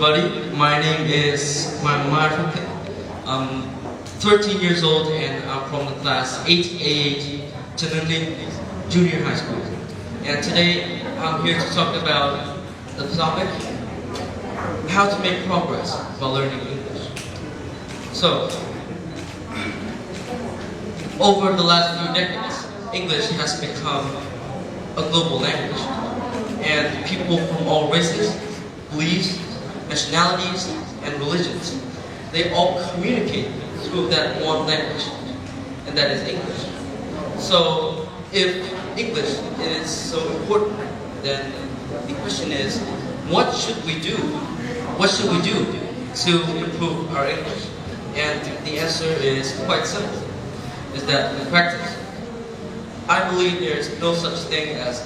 everybody. My name is Phúc Thịnh. I'm 13 years old and I'm from the class 888 Trần Đăng Ninh Junior High School. And today I'm here to talk about the topic, how to make progress while learning English. So, over the last few decades, English has become a global language, and people from all races, beliefs, nationalities, and religions, they all communicate through that one language, and that is English. So, if English is so important, then the question is, what should we do? What should we do to improve our English? And the answer is quite simple, is that we practice. I believe there is no such thing as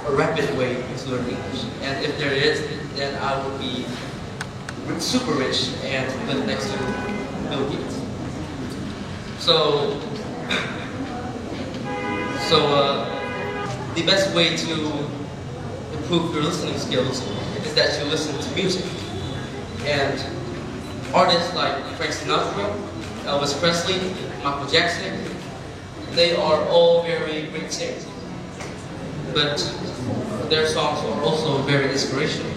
a rapid way to learn English. And if there is, then I would be super rich and live next to Bill Gates. So the best way to improve your listening skills is that you listen to music. And artists like Frank Sinatra, Elvis Presley, Michael Jackson, they are all very great singers. But their songs are also very inspirational.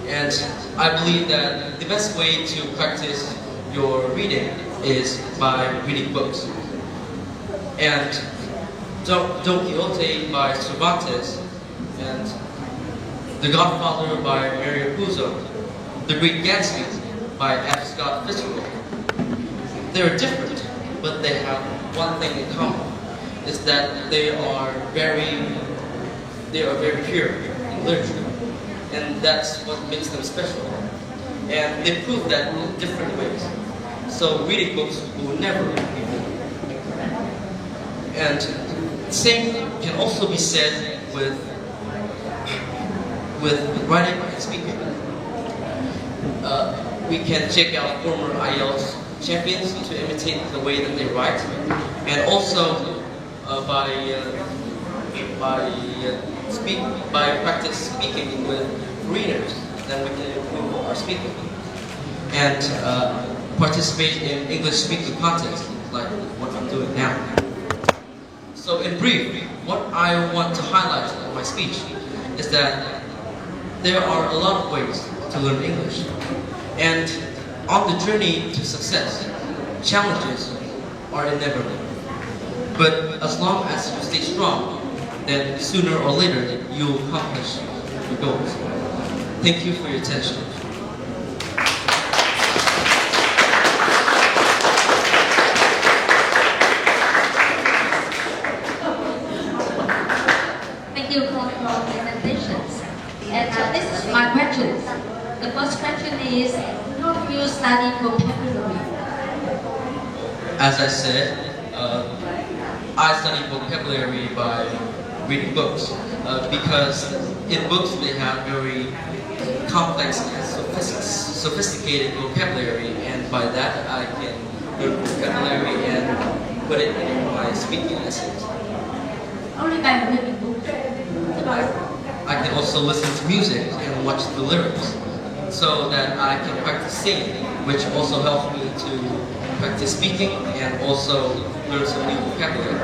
And I believe that the best way to practice your reading is by reading books. And Don Quixote by Cervantes and The Godfather by Mario Puzo, The Great Gatsby by F. Scott Fitzgerald. They're different, but they have one thing in common, is that they are very pure in literature, and that's what makes them special. And they prove that in different ways. So reading books will never be boring. And the same can also be said with writing and speaking. We can check out former IELTS champions to imitate the way that they write, and also by practice speaking with foreigners, then we can improve our speaking, and participate in English speaking contests like what I'm doing now. So in brief, what I want to highlight in my speech is that there are a lot of ways to learn English, and on the journey to success, challenges are inevitable. But as long as you stay strong, then sooner or later you'll accomplish your goals. Thank you for your attention. Thank you for your presentations. And this is my question. The first question is, how do you study vocabulary? As I said, I study vocabulary by reading books, because in books they have very complex and sophisticated vocabulary, and by that I can learn vocabulary and put it in my speaking essays. Only by reading books. I can also listen to music and watch the lyrics, so that I can practice singing, which also helps me to practice speaking and also learn some new vocabulary.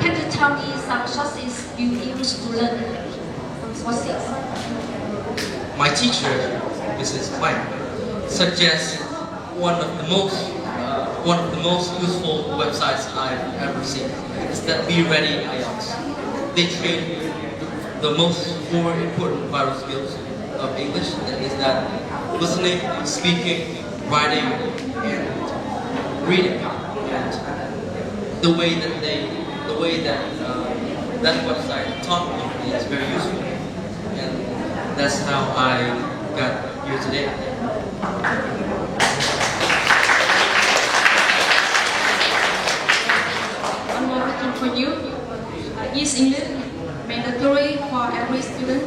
Can you tell me some sources you use to learn some sources? My teacher, Mrs. Hoàng, suggests one of the most useful websites I've ever seen. Is that Be Ready IELTS. They train the most four important vital skills of English, that is that listening, speaking, writing, and reading. And the way that that website taught me is very useful, and that's how I got here today. One more question for you. Is English mandatory for every student?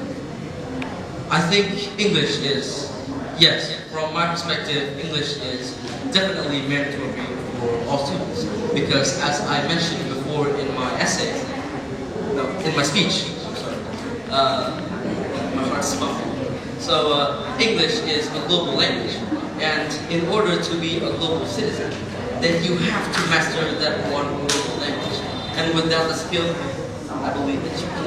I think English is, yes, from my perspective, English is definitely mandatory for all students, because as I mentioned before in my essay, no, in my speech, my heart's about So English is a global language, and in order to be a global citizen, then you have to master that one global language. And without the skill, I believe that you